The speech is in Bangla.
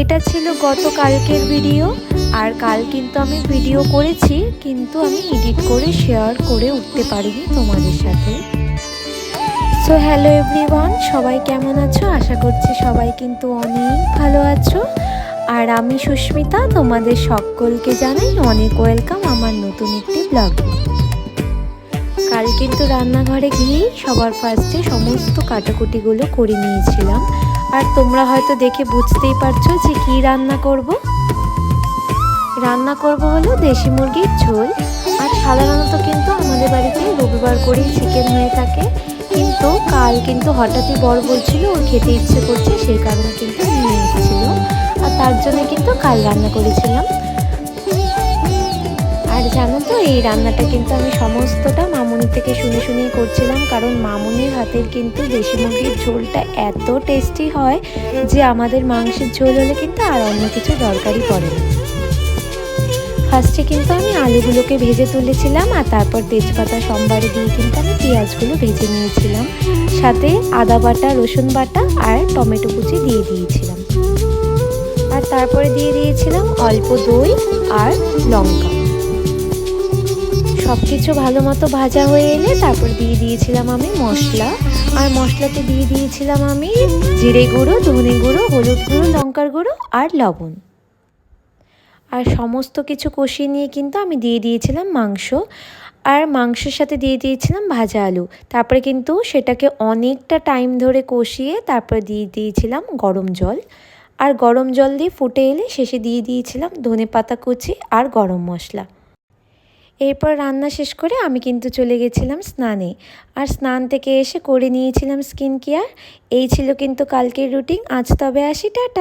এটা ছিল গতকালকের ভিডিও। আর কাল কিন্তু আমি ভিডিও করেছি, কিন্তু আমি এডিট করে শেয়ার করে উঠতে পারিনি তোমাদের সাথে। সো হ্যালো এভরিওয়ান, সবাই কেমন আছো? আশা করছি সবাই কিন্তু অনেক ভালো আছো। আর আমি সুস্মিতা, তোমাদের সকলকে জানাই অনেক ওয়েলকাম আমার নতুন একটি ব্লগে। কাল কিন্তু রান্নাঘরে গিয়েই সবার ফার্স্টে সমস্ত কাটাকুটিগুলো করে নিয়েছিলাম। আর তোমরা হয়তো দেখে বুঝতেই পারছো যে কী রান্না করব হলো দেশি মুরগির ঝোল। আর সাধারণত কিন্তু আমাদের বাড়িতে রবিবার করেই চিকেন হয়ে থাকে, কিন্তু কাল কিন্তু হঠাৎই বর বলছিল ওর খেতে ইচ্ছে করছে, সেই কারণে কিন্তু নিয়ে এসেছিল। আর তার জন্য কিন্তু কাল রান্না করেছিলাম। আর জানো তো, এই রান্নাটা কিন্তু আমি সমস্তটা মামুনি থেকে শুনেই করছিলাম, কারণ মামুনির হাতের কিন্তু দেশি মুরগির ঝোলটা এত টেস্টি হয় যে আমাদের মাংসের ঝোল হলে কিন্তু আর অন্য কিছু দরকারই পড়ে না। ফার্স্টে কিন্তু আমি আলুগুলোকে ভেজে তুলেছিলাম, আর তারপর তেজপাতা সম্বারে দিয়ে কিন্তু আমি পেঁয়াজগুলো ভেজে নিয়েছিলাম, সাথে আদা বাটা, রসুন বাটা আর টমেটো কুচি দিয়ে দিয়েছিলাম। আর তারপরে দিয়ে দিয়েছিলাম অল্প দই আর লঙ্কা। সব কিছু ভালো মতো ভাজা হয়ে এলে তারপর দিয়ে দিয়েছিলাম আমি মশলা। আর মশলাতে দিয়ে দিয়েছিলাম আমি জিরে গুঁড়ো, ধনে গুঁড়ো, হলুদ গুঁড়ো, লঙ্কার গুঁড়ো আর লবণ। আর সমস্ত কিছু কষিয়ে নিয়ে কিন্তু আমি দিয়ে দিয়েছিলাম মাংস, আর মাংসের সাথে দিয়ে দিয়েছিলাম ভাজা আলু। তারপরে কিন্তু সেটাকে অনেকটা টাইম ধরে কষিয়ে তারপরে দিয়ে দিয়েছিলাম গরম জল। আর গরম জল দিয়ে ফুটে এলে শেষে দিয়ে দিয়েছিলাম ধনেপাতা কুচি আর গরম মশলা। এরপর রান্না শেষ করে আমি কিন্তু চলে গেছিলাম স্নানে। আর স্নান থেকে এসে করে নিয়েছিলাম স্কিন কেয়ার। এই ছিল কিন্তু কালকের রুটিন। আজ তবে আসি, টাটা।